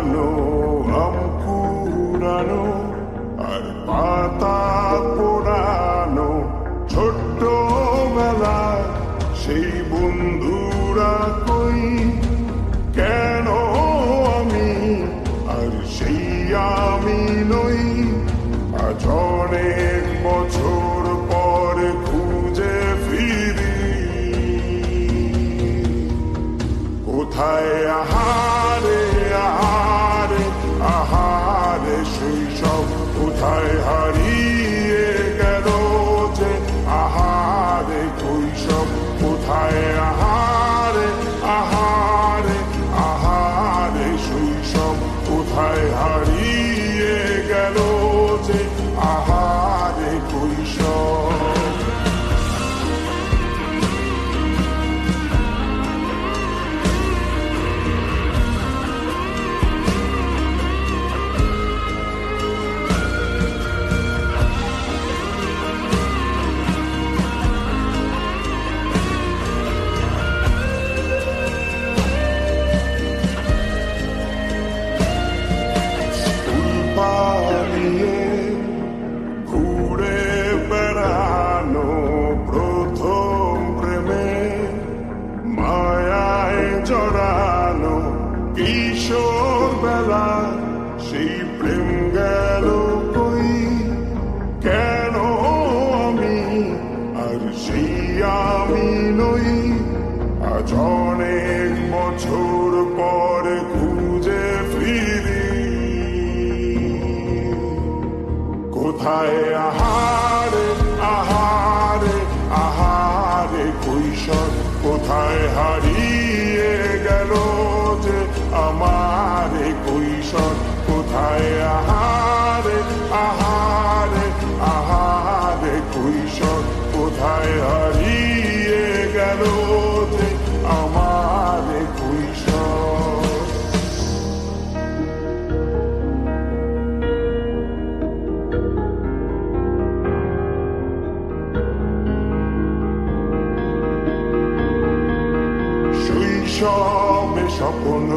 পুরানো আম কুড়ানো আর পাতা পোড়ানো ছোট্ট বেলা সেই বন্ধুরা কই কেন আমি আর সেই আমি নই আজ অনেক বছর পর খুঁজে ফিরি কোথায় আহারে আহারে আহারে শৈশব কোথায় হারিয়ে গেল যে আহারে কৈশব কোথায় আহারে আহারে আহারে শৈশব কোথায় হারিয়ে গেল যে আহারে কৈশব ঘুরে বেড়ানো প্রথম প্রেমে মায়ায় জড়ানো কিশোর বেলা সেই প্রেম গেল কই কেন আমি আর সেই আমি নই আজ অনেক বছর পর খুঁজে ফিরি কোথায় আহারে আহারে আহারে কৈশোর কোথায় হারিয়ে গেল যে আমার কৈশোর কোথায় আহারে আহারে আহারে কৈশোর কোথায় হারিয়ে গেল যে আমার কৈশোর শৈশবে স্বপ্ন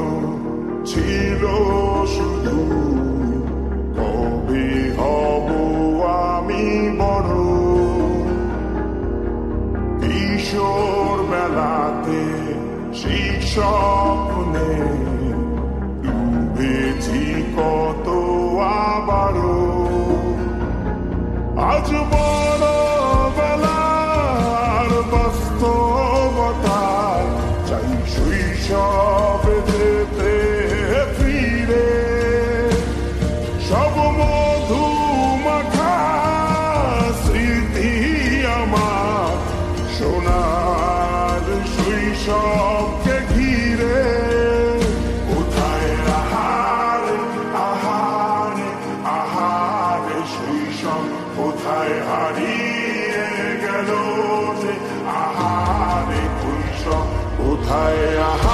ছিল শুধু কবে হব আমি বড় কিশোর বেলাতে সেই স্বপ্নে ডুবেছি কত আবারও আজ বড় বেলার বাস্তবতায় চাই শৈশবে যেতে ফিরে সব মধু মাখা স্মৃতি আমার সোনার শৈশবকে ঘিরে কোথায় আহারে আহারে আহারে শৈশব কোথায় হারিয়ে গেল যে আহারে কৈশব কোথায় আহারে